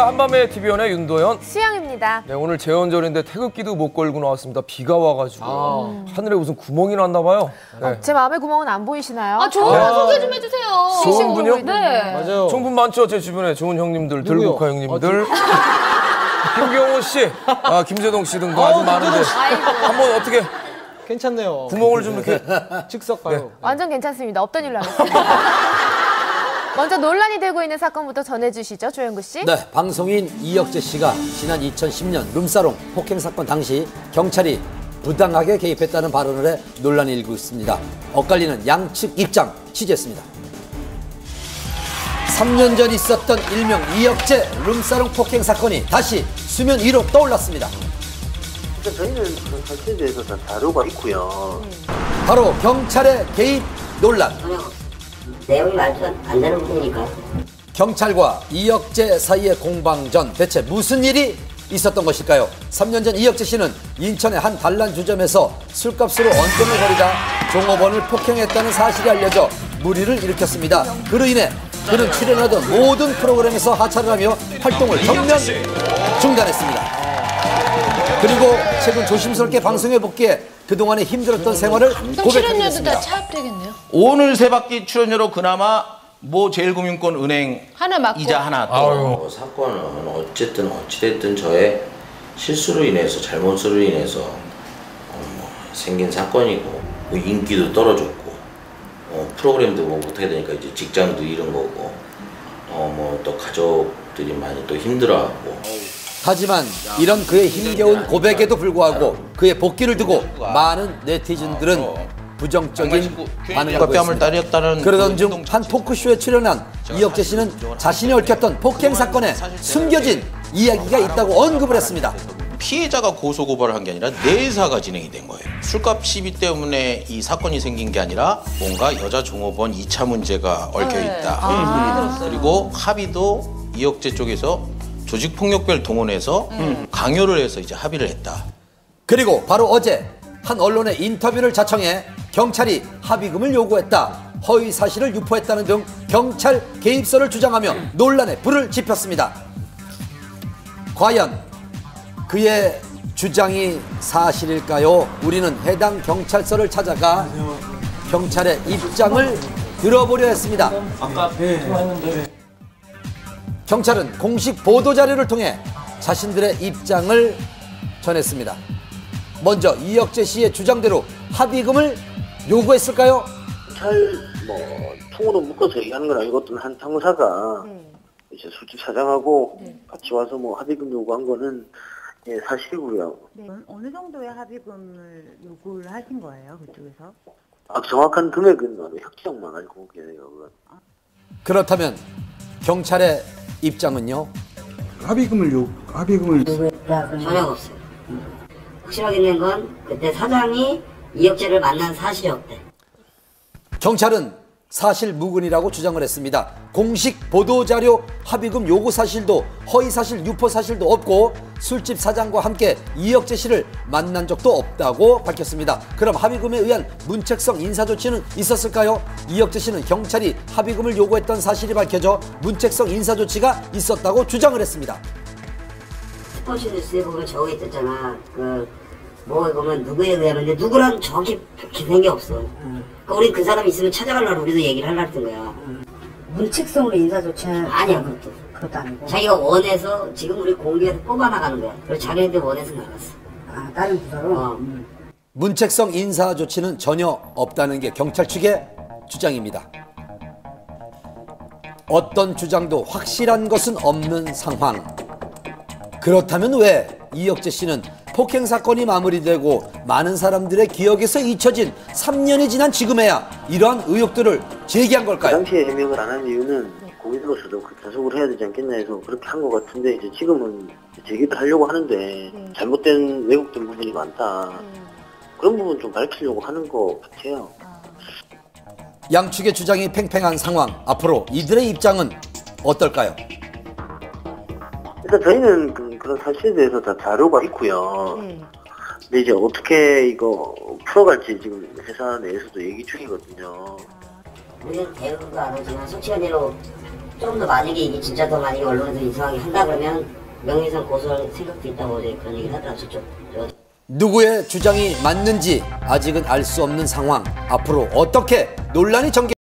안녕하십니까. 한밤의 TV연의 윤도현. 수영입니다. 네, 오늘 제헌절인데 태극기도 못 걸고 나왔습니다. 비가 와가지고 하늘에 무슨 구멍이 났나 봐요. 네. 제 마음의 구멍은 안 보이시나요? 아, 좋은 소개 좀 해주세요. 좋은 분요? 네. 맞아요. 좋은 분 많죠. 제 주변에 좋은 형님들, 들국화 형님들. 김경호 씨, 김재동 씨 등도 아주 많은데 한번 어떻게 괜찮네요. 구멍을 좀 이렇게 즉석 가요. 네. 완전 괜찮습니다. 없던 일로 하겠습니다. 먼저 논란이 되고 있는 사건부터 전해주시죠, 조영구 씨. 네, 방송인 이혁재 씨가 지난 2010년 룸사롱 폭행 사건 당시 경찰이 부당하게 개입했다는 발언을 해 논란이 일고 있습니다. 엇갈리는 양측 입장 취재했습니다. 3년 전 있었던 일명 이혁재 룸사롱 폭행 사건이 다시 수면 위로 떠올랐습니다. 저희는 그 사실에 대해서 다 자료가 있고요. 바로 경찰의 개입 논란. 내용이 말도 안 되는 부분이니까. 경찰과 이혁재 사이의 공방전, 대체 무슨 일이 있었던 것일까요? 3년 전 이혁재 씨는 인천의 한 단란주점에서 술값으로 언쟁을 벌이다 종업원을 폭행했다는 사실이 알려져 물의를 일으켰습니다. 그로 인해 그는 출연하던 모든 프로그램에서 하차를 하며 활동을 전면 중단했습니다. 그리고 최근 조심스럽게 방송에 복귀해 그동안의 힘들었던 생활을 고백했습니다. 차압되겠네요. 오늘 세 바퀴 출연료로 그나마 뭐 제일금융권 은행 하나 맞고 이자 하나 또. 사건은 어쨌든 어찌됐든 저의 실수로 인해서 잘못으로 인해서 생긴 사건이고 뭐 인기도 떨어졌고 프로그램도 뭐 못하게 되니까 이제 직장도 잃은 거고 뭐 또 가족들이 많이 또 힘들어하고. 하지만 이런 그의 힘겨운 고백에도 불구하고 그의 복귀를 두고 많은 네티즌들은 부정적인 반응을 뺨을 보였습니다. 따렸다는 그러던 중 한 토크쇼에 출연한 이혁재 씨는 자신이 얽혔던 폭행 사건에 숨겨진 이야기가 있다고 언급을 했습니다. 피해자가 고소고발을 한 게 아니라 내사가 진행이 된 거예요. 술값 시비 때문에 이 사건이 생긴 게 아니라 뭔가 여자 종업원 2차 문제가 얽혀 있다. 그리고 합의도 이혁재 쪽에서 조직폭력배를 동원해서 강요를 해서 이제 합의를 했다. 그리고 바로 어제 한 언론의 인터뷰를 자청해 경찰이 합의금을 요구했다, 허위 사실을 유포했다는 등 경찰 개입설을 주장하며 논란에 불을 지폈습니다. 과연 그의 주장이 사실일까요? 우리는 해당 경찰서를 찾아가 경찰의 입장을 들어보려 했습니다. 아까 통화했는데. 경찰은 공식 보도자료를 통해 자신들의 입장을 전했습니다. 먼저 이혁재 씨의 주장대로 합의금을 요구했을까요? 경찰 통으로 묶어서 얘기하는 건 아니고 어떤 한 상무사가 이제 술집 사장하고 같이 와서 합의금 요구한 거는 사실이고요. 네. 어느 정도의 합의금을 요구를 하신 거예요, 그쪽에서? 정확한 금액은 혁정만 알고 계세요. 그렇다면 경찰의 입장은요? 합의금을 전혀 없어요. 확실하게 있는 건 그때 사장이 이혁재를 만난 사실이 없대. 경찰은 사실 무근이라고 주장을 했습니다. 공식 보도자료 합의금 요구 사실도 허위 사실 유포 사실도 없고 술집 사장과 함께 이혁재 씨를 만난 적도 없다고 밝혔습니다. 그럼 합의금에 의한 문책성 인사조치는 있었을까요? 이혁재 씨는 경찰이 합의금을 요구했던 사실이 밝혀져 문책성 인사조치가 있었다고 주장을 했습니다. 스포츠 뉴스에 보면 적어 있었잖아. 뭐에 보면 누구에 의하는데 누구랑 정확히 기생한 게 없어. 그러니까 우리 그 사람 있으면 찾아가려고 우리도 얘기를 하려고 했던 거야. 문책성으로 인사조치는 아니야, 그것도 아니고. 자기가 원해서 지금 우리 공개해서 뽑아나가는 거야. 그래서 자기한테 원해서 나갔어. 다른 부서로? 문책성 인사 조치는 전혀 없다는 게 경찰 측의 주장입니다. 어떤 주장도 확실한 것은 없는 상황. 그렇다면 왜 이혁재 씨는 폭행 사건이 마무리되고 많은 사람들의 기억에서 잊혀진 3년이 지난 지금에야 이러한 의혹들을 제기한 걸까요? 그 당시에 해명을 안 한 이유는 고객으로서도 계속을 해야 되지 않겠나 해서 그렇게 한 것 같은데 이제 지금은 제기를 하려고 하는데 잘못된 왜곡된 부분이 많다. 그런 부분 좀 밝히려고 하는 것 같아요. 양측의 주장이 팽팽한 상황. 앞으로 이들의 입장은 어떨까요? 일단 저희는 그런 사실에 대해서 다 자료가 있고요. 근데 이제 어떻게 이거 풀어갈지 지금 회사 내에서도 얘기 중이거든요. 우리는 대응도 안 하지만 솔직한 대로 좀 더 만약에 이게 진짜 더 만약에 언론에서 이상하게 한다 그러면 명예훼손 고소할 생각도 있다고 어제 그런 얘기를 하더라고요. 저쪽. 누구의 주장이 맞는지 아직은 알 수 없는 상황. 앞으로 어떻게 논란이 전개